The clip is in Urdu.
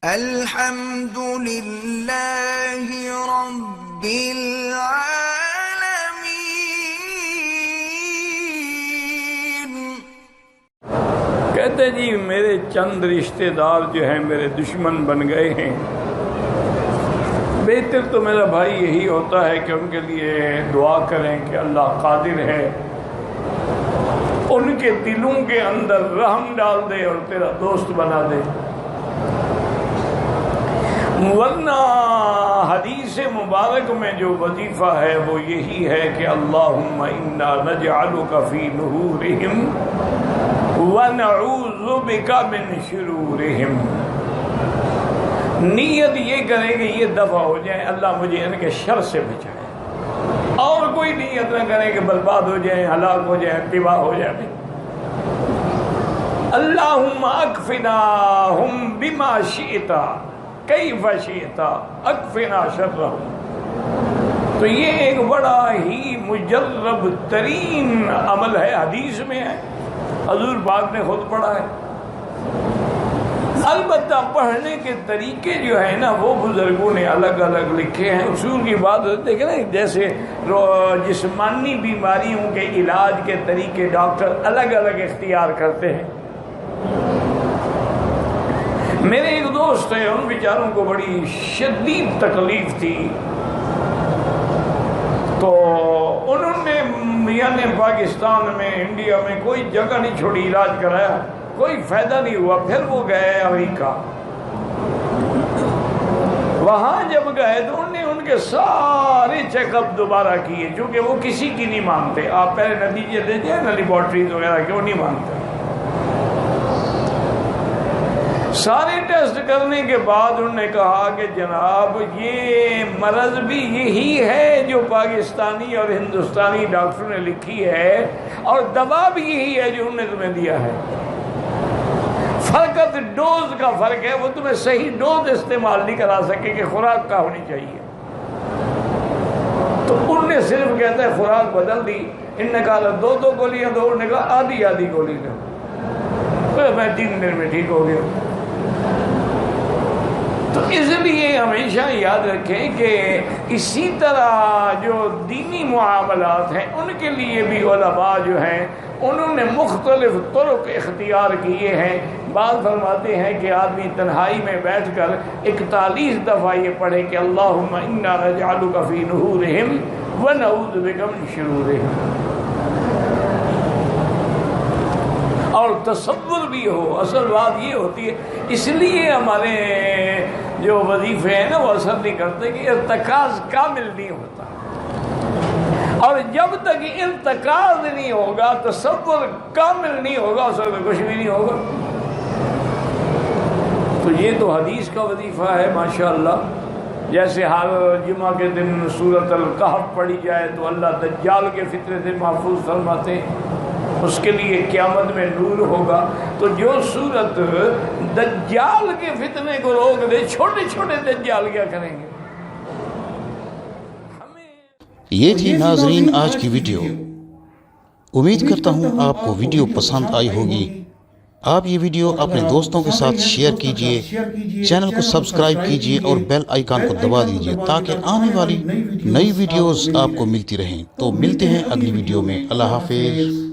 الحمد لله رب العالمین۔ کہتے جی میرے چند رشتہ دار جو ہیں میرے دشمن بن گئے ہیں، بہتر تو میرا بھائی یہی ہوتا ہے کہ ان کے لیے دعا کریں کہ اللہ قادر ہے ان کے دلوں کے اندر رحم ڈال دے اور تیرا دوست بنا دے۔ ورنہ حدیث مبارک میں جو وظیفہ ہے وہ یہی ہے کہ اللہم انا نجعلک فی نحورہم ونعوذ بک من شرورہم۔ نیت یہ کریں کہ یہ دفع ہو جائیں، اللہ مجھے ان کے شر سے بچائے، اور کوئی نیت نہ کریں کہ برباد ہو جائیں، ہلاک ہو جائیں، تباہ ہو جائیں۔ اللہم اکفناہم بما شئت کیف شئت اکفنا شرہم۔ تو یہ ایک بڑا ہی مجرب ترین عمل ہے، حدیث میں ہے، حضور پاک نے خود پڑھا ہے۔ البتہ پڑھنے کے طریقے جو ہیں نا وہ بزرگوں نے الگ الگ لکھے ہیں۔ اصول کی بات دیکھیں نا، جیسے جسمانی بیماریوں کے علاج کے طریقے ڈاکٹر الگ الگ اختیار کرتے ہیں۔ میرے ایک دوست ہیں، ان بیچاروں کو بڑی شدید تکلیف تھی، تو انہوں نے یعنی پاکستان میں انڈیا میں کوئی جگہ نہیں چھوڑی، علاج کرایا، کوئی فائدہ نہیں ہوا۔ پھر وہ گئے امریکہ، وہاں جب گئے تو انہوں نے ان کے سارے چیک اپ دوبارہ کیے، چونکہ وہ کسی کی نہیں مانتے۔ آپ پہلے نتیجے دے دیں نا، لیبارٹریز وغیرہ کیوں نہیں مانتے۔ سارے ٹیسٹ کرنے کے بعد انہوں نے کہا کہ جناب یہ مرض بھی یہی ہے جو پاکستانی اور ہندوستانی ڈاکٹروں نے لکھی ہے، اور دوا بھی یہی ہے جو انہوں نے تمہیں دیا ہے، فرقت ڈوز کا فرق ہے۔ وہ تمہیں صحیح ڈوز استعمال نہیں کرا سکے کہ خوراک کا ہونی چاہیے۔ تو انہوں نے صرف کہتا ہے خوراک بدل دی، ان نے کہا 2 گولیاں دو، انہوں نے کہا آدھی گولی دو، میں 3 دن میں ٹھیک ہو گیا۔ تو اس لیے ہمیشہ یاد رکھیں کہ اسی طرح جو دینی معاملات ہیں ان کے لیے بھی علماء جو ہیں انہوں نے مختلف طرق اختیار کیے ہیں۔ بعض فرماتے ہیں کہ آدمی تنہائی میں بیٹھ کر 41 دفعہ یہ پڑھے کہ اللہم انا نجعلک فی نحورہم ونعوذ بک من شرورہم، اور تصور بھی ہو۔ اصل بات یہ ہوتی ہے، اس لیے ہمارے جو وظیفے ہیں نا وہ اثر نہیں کرتے کہ ارتکاز کامل نہیں ہوتا، اور جب تک ارتکاز نہیں ہوگا، تصور کامل نہیں ہوگا، اس میں کچھ بھی نہیں ہوگا۔ تو یہ تو حدیث کا وظیفہ ہے ماشاءاللہ۔ جیسے ہر جمعہ کے دن سورۃ الکہف پڑھی جائے تو اللہ دجال کے فتنے سے محفوظ فرماتے ہیں، اس کے لیے قیامت میں نور ہوگا۔ تو جو صورت دجال کے فتنے کو روک دے، چھوٹے چھوٹے دجال کیا کریں گے؟ یہ تھی ناظرین آج کی ویڈیو۔ امید کرتا ہوں آپ کو ویڈیو پسند آئی ہوگی۔ آپ یہ ویڈیو اپنے دوستوں کے ساتھ شیئر کیجئے، چینل کو سبسکرائب کیجئے اور بیل آئیکن کو دبا دیجئے تاکہ آنے والی نئی ویڈیوز آپ کو ملتی رہیں۔ تو ملتے ہیں اگلی ویڈیو میں۔ اللہ حافظ۔